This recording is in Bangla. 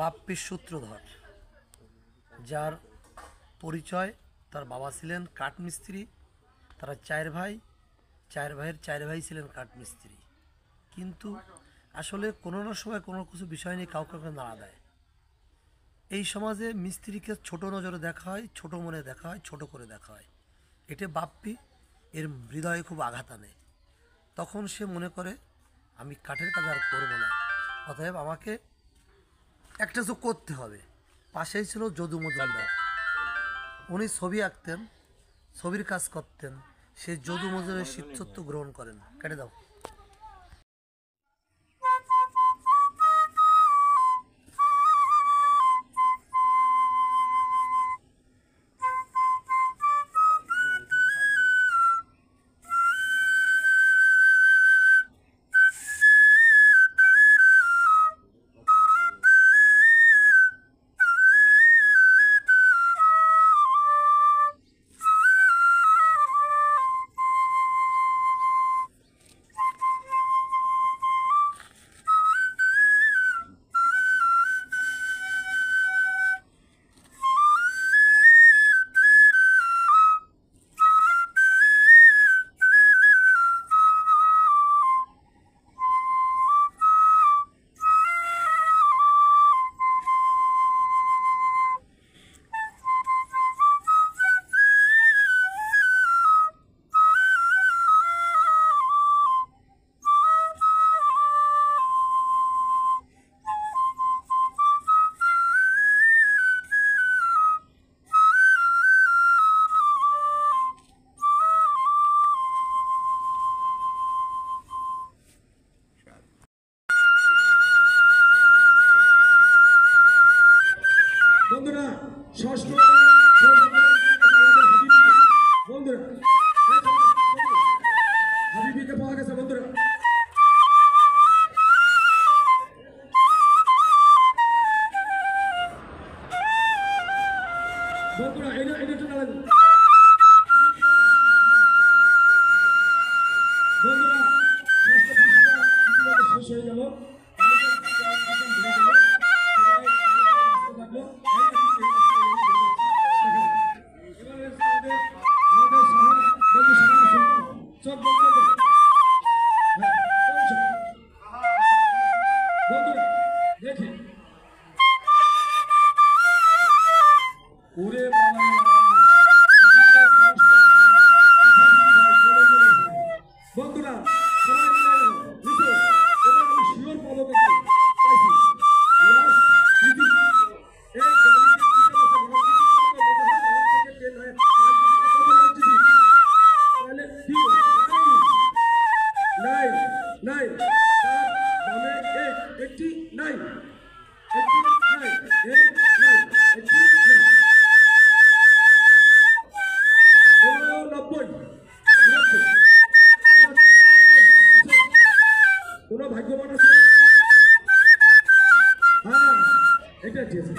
বাপ্পির সূত্রধর, যার পরিচয় তার বাবা ছিলেন কাঠমিস্ত্রি। তারা চার ভাই, চার ভাই ছিলেন কাঠমিস্ত্রি। কিন্তু আসলে কোনো না সময় কোনো কিছু বিষয় নিয়ে কাউকে নাড়া দেয়। এই সমাজে মিস্ত্রিকে ছোট নজরে দেখা হয়, ছোট মনে দেখা হয়, ছোট করে দেখা হয়। এটা বাপ্পি এর হৃদয়ে খুব আঘাত আনে। তখন সে মনে করে আমি কাঠের কাজ আর করবো না, অতএব আমাকে একটা কিছু করতে হবে। পাশেই ছিল যদু মজুমদার, উনি ছবি আঁকতেন, ছবির কাজ করতেন। সে যদু মজুরের শিষ্যত্ব গ্রহণ করেন। কেটে দাও। বন্ধুরা ষষ্ঠ বন্ধুরা হাবিবিকে পাওয়া গেছে। বন্ধুরা বন্ধুরা এটা একটু নাড়ান। বন্ধুরা ষষ্ঠ পরীক্ষা শেষ হয়ে গেল। বন্ধুরা দেখে ওরে বাবা বন্ধুরা সবাই মিলে গেল। এবার আমি শিওর পাবো কিন্তু পাইছি লাস্ট দিদি এই গাড়িতে পিছনে আছে তাহলে নাই নাই তার দামে একটি নাই, একটি নাই, নাই, একটি নাই, 90 কোনো ভাগ্যবান আছে? হ্যাঁ এটা ঠিক আছে।